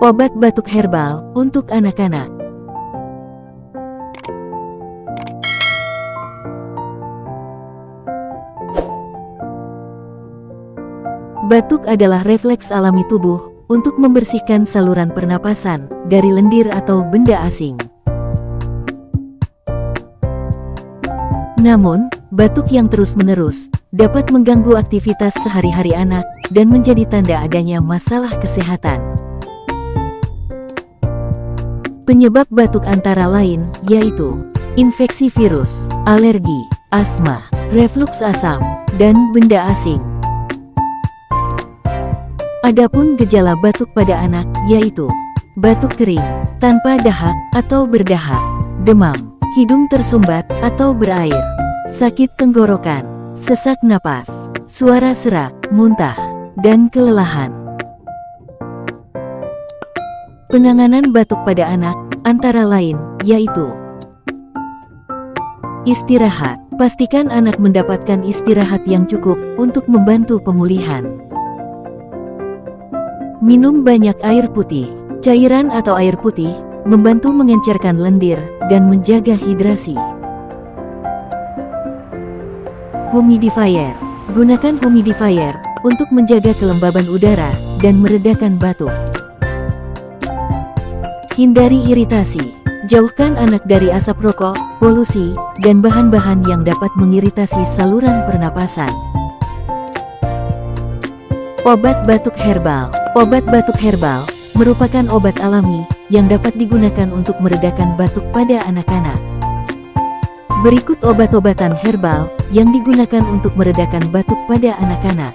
Obat batuk herbal untuk anak-anak. Batuk adalah refleks alami tubuh untuk membersihkan saluran pernapasan dari lendir atau benda asing. Namun, batuk yang terus-menerus dapat mengganggu aktivitas sehari-hari anak dan menjadi tanda adanya masalah kesehatan. Penyebab batuk antara lain yaitu infeksi virus, alergi, asma, refluks asam, dan benda asing. Adapun gejala batuk pada anak yaitu batuk kering, tanpa dahak atau berdahak, demam, hidung tersumbat atau berair, sakit tenggorokan, sesak napas, suara serak, muntah, dan kelelahan. Penanganan batuk pada anak antara lain yaitu istirahat. Pastikan anak mendapatkan istirahat yang cukup untuk membantu pemulihan. Minum banyak air putih. Cairan atau air putih membantu mengencerkan lendir dan menjaga hidrasi. Humidifier. Gunakan humidifier untuk menjaga kelembaban udara dan meredakan batuk. Hindari iritasi. Jauhkan anak dari asap rokok, polusi, dan bahan-bahan yang dapat mengiritasi saluran pernapasan. Obat batuk herbal. Obat batuk herbal merupakan obat alami yang dapat digunakan untuk meredakan batuk pada anak-anak. Berikut obat-obatan herbal yang digunakan untuk meredakan batuk pada anak-anak.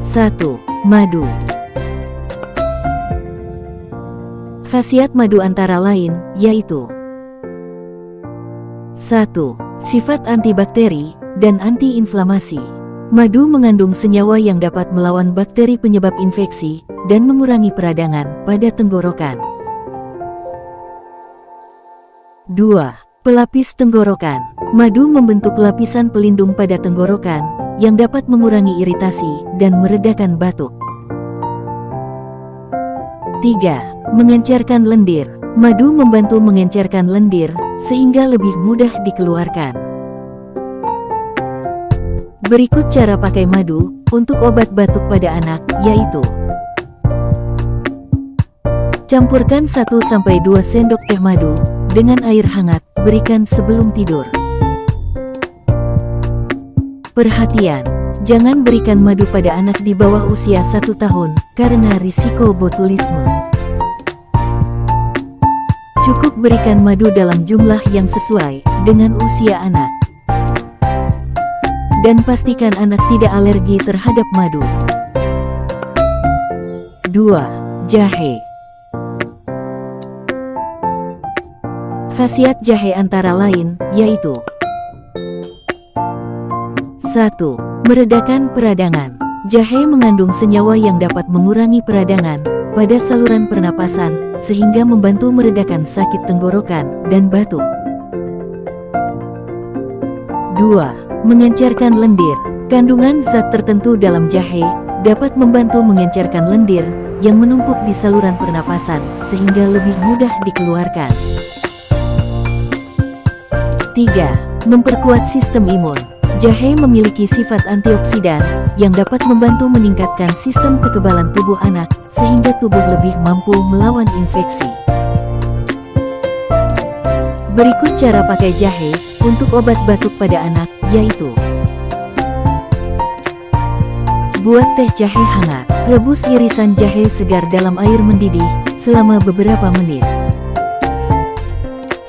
1. Madu. Khasiat madu antara lain yaitu 1. Sifat antibakteri dan antiinflamasi. Madu mengandung senyawa yang dapat melawan bakteri penyebab infeksi dan mengurangi peradangan pada tenggorokan. 2. Pelapis tenggorokan. Madu membentuk lapisan pelindung pada tenggorokan yang dapat mengurangi iritasi dan meredakan batuk. 3. Mengencerkan lendir. Madu membantu mengencerkan lendir sehingga lebih mudah dikeluarkan. Berikut cara pakai madu untuk obat batuk pada anak yaitu: campurkan 1-2 sendok teh madu dengan air hangat, berikan sebelum tidur. Perhatian, jangan berikan madu pada anak di bawah usia 1 tahun karena risiko botulisme. Cukup berikan madu dalam jumlah yang sesuai dengan usia anak. Dan pastikan anak tidak alergi terhadap madu. 2. Jahe. Khasiat jahe antara lain yaitu 1. Meredakan peradangan. Jahe mengandung senyawa yang dapat mengurangi peradangan pada saluran pernapasan sehingga membantu meredakan sakit tenggorokan dan batuk. 2. Mengencerkan lendir. Kandungan zat tertentu dalam jahe dapat membantu mengencerkan lendir yang menumpuk di saluran pernapasan sehingga lebih mudah dikeluarkan. 3. Memperkuat sistem imun. Jahe memiliki sifat antioksidan yang dapat membantu meningkatkan sistem kekebalan tubuh anak sehingga tubuh lebih mampu melawan infeksi. Berikut cara pakai jahe untuk obat batuk pada anak yaitu: buat teh jahe hangat. Rebus irisan jahe segar dalam air mendidih selama beberapa menit.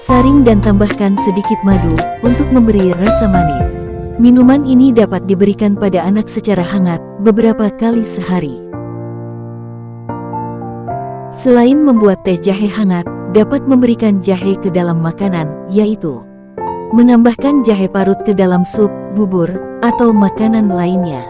Saring dan tambahkan sedikit madu untuk memberi rasa manis. Minuman ini dapat diberikan pada anak secara hangat beberapa kali sehari. Selain membuat teh jahe hangat, dapat memberikan jahe ke dalam makanan, yaitu menambahkan jahe parut ke dalam sup, bubur, atau makanan lainnya.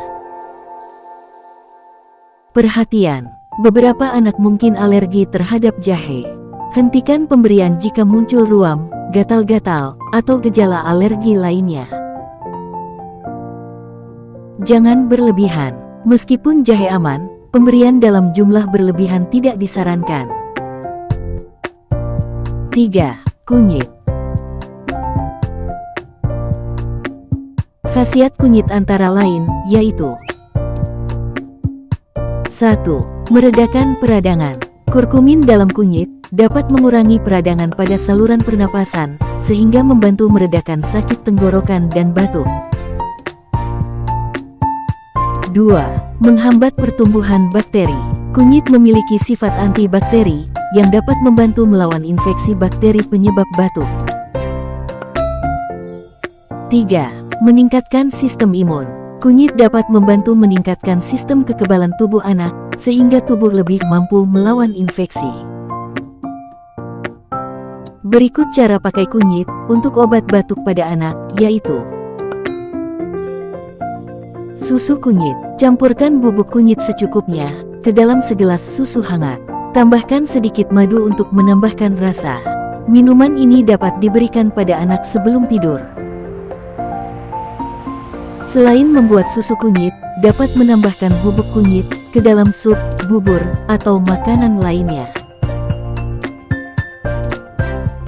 Perhatian, beberapa anak mungkin alergi terhadap jahe. Hentikan pemberian jika muncul ruam, gatal-gatal, atau gejala alergi lainnya. Jangan berlebihan. Meskipun jahe aman, pemberian dalam jumlah berlebihan tidak disarankan. 3. Kunyit. Khasiat kunyit antara lain, yaitu 1. Meredakan peradangan. Kurkumin dalam kunyit dapat mengurangi peradangan pada saluran pernapasan, sehingga membantu meredakan sakit tenggorokan dan batuk. 2. Menghambat pertumbuhan bakteri. Kunyit memiliki sifat antibakteri, yang dapat membantu melawan infeksi bakteri penyebab batuk. 3. Meningkatkan sistem imun. Kunyit dapat membantu meningkatkan sistem kekebalan tubuh anak, sehingga tubuh lebih mampu melawan infeksi. Berikut cara pakai kunyit untuk obat batuk pada anak, yaitu susu kunyit. Campurkan bubuk kunyit secukupnya ke dalam segelas susu hangat. Tambahkan sedikit madu untuk menambahkan rasa. Minuman ini dapat diberikan pada anak sebelum tidur. Selain membuat susu kunyit, dapat menambahkan bubuk kunyit ke dalam sup, bubur, atau makanan lainnya.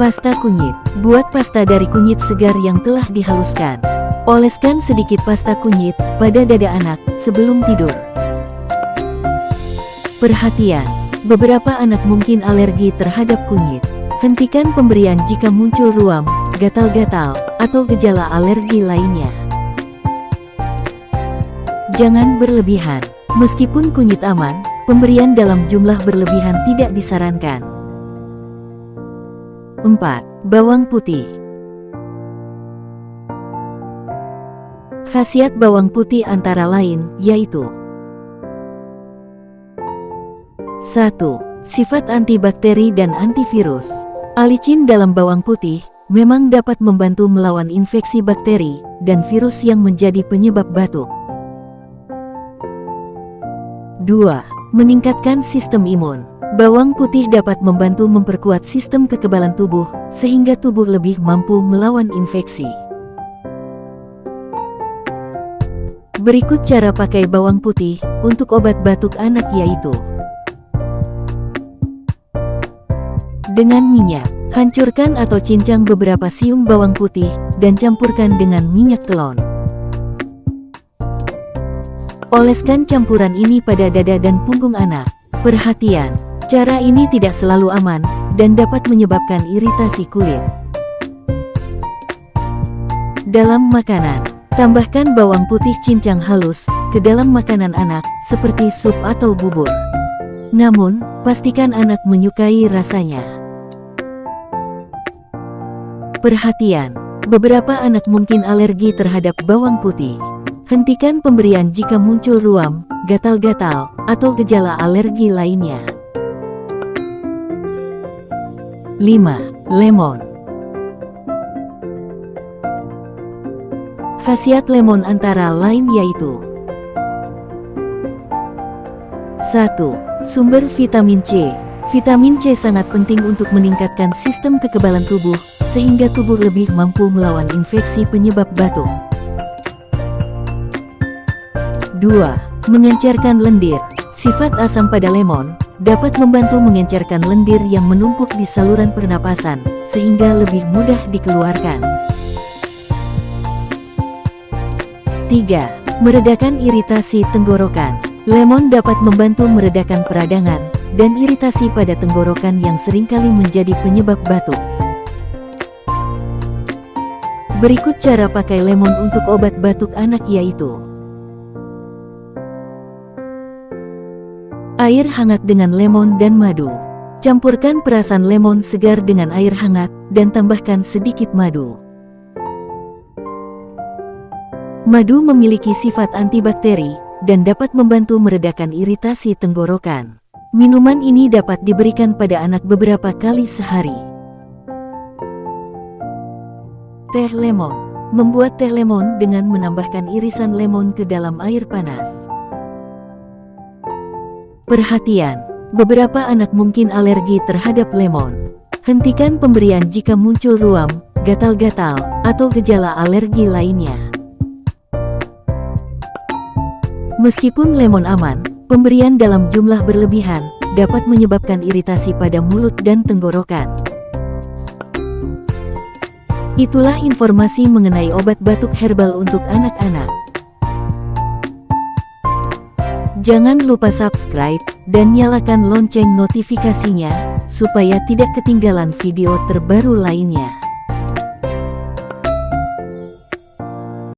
Pasta kunyit. Buat pasta dari kunyit segar yang telah dihaluskan. Oleskan sedikit pasta kunyit pada dada anak sebelum tidur. Perhatian, beberapa anak mungkin alergi terhadap kunyit. Hentikan pemberian jika muncul ruam, gatal-gatal, atau gejala alergi lainnya. Jangan berlebihan. Meskipun kunyit aman, pemberian dalam jumlah berlebihan tidak disarankan. 4. Bawang putih. Khasiat bawang putih antara lain, yaitu 1. Sifat antibakteri dan antivirus. Alicin dalam bawang putih memang dapat membantu melawan infeksi bakteri dan virus yang menjadi penyebab batuk. 2. Meningkatkan sistem imun. Bawang putih dapat membantu memperkuat sistem kekebalan tubuh, sehingga tubuh lebih mampu melawan infeksi. Berikut cara pakai bawang putih untuk obat batuk anak, yaitu dengan minyak. Hancurkan atau cincang beberapa siung bawang putih dan campurkan dengan minyak telon. Oleskan campuran ini pada dada dan punggung anak. Perhatian, cara ini tidak selalu aman dan dapat menyebabkan iritasi kulit. Dalam makanan, tambahkan bawang putih cincang halus ke dalam makanan anak seperti sup atau bubur. Namun, pastikan anak menyukai rasanya. Perhatian, beberapa anak mungkin alergi terhadap bawang putih. Hentikan pemberian jika muncul ruam, gatal-gatal, atau gejala alergi lainnya. 5. Lemon. Khasiat lemon antara lain yaitu 1. Sumber vitamin C. Vitamin C sangat penting untuk meningkatkan sistem kekebalan tubuh, sehingga tubuh lebih mampu melawan infeksi penyebab batuk. 2. Mengencerkan lendir. Sifat asam pada lemon dapat membantu mengencerkan lendir yang menumpuk di saluran pernapasan, sehingga lebih mudah dikeluarkan. 3. Meredakan iritasi tenggorokan. Lemon dapat membantu meredakan peradangan dan iritasi pada tenggorokan yang seringkali menjadi penyebab batuk. Berikut cara pakai lemon untuk obat batuk anak, yaitu air hangat dengan lemon dan madu. Campurkan perasan lemon segar dengan air hangat dan tambahkan sedikit madu. Madu memiliki sifat antibakteri dan dapat membantu meredakan iritasi tenggorokan. Minuman ini dapat diberikan pada anak beberapa kali sehari. Teh lemon. Membuat teh lemon dengan menambahkan irisan lemon ke dalam air panas. Perhatian, beberapa anak mungkin alergi terhadap lemon. Hentikan pemberian jika muncul ruam, gatal-gatal, atau gejala alergi lainnya. Meskipun lemon aman, Pemberian dalam jumlah berlebihan dapat menyebabkan iritasi pada mulut dan tenggorokan. Itulah informasi mengenai obat batuk herbal untuk anak-anak. Jangan lupa subscribe dan nyalakan lonceng notifikasinya supaya tidak ketinggalan video terbaru lainnya.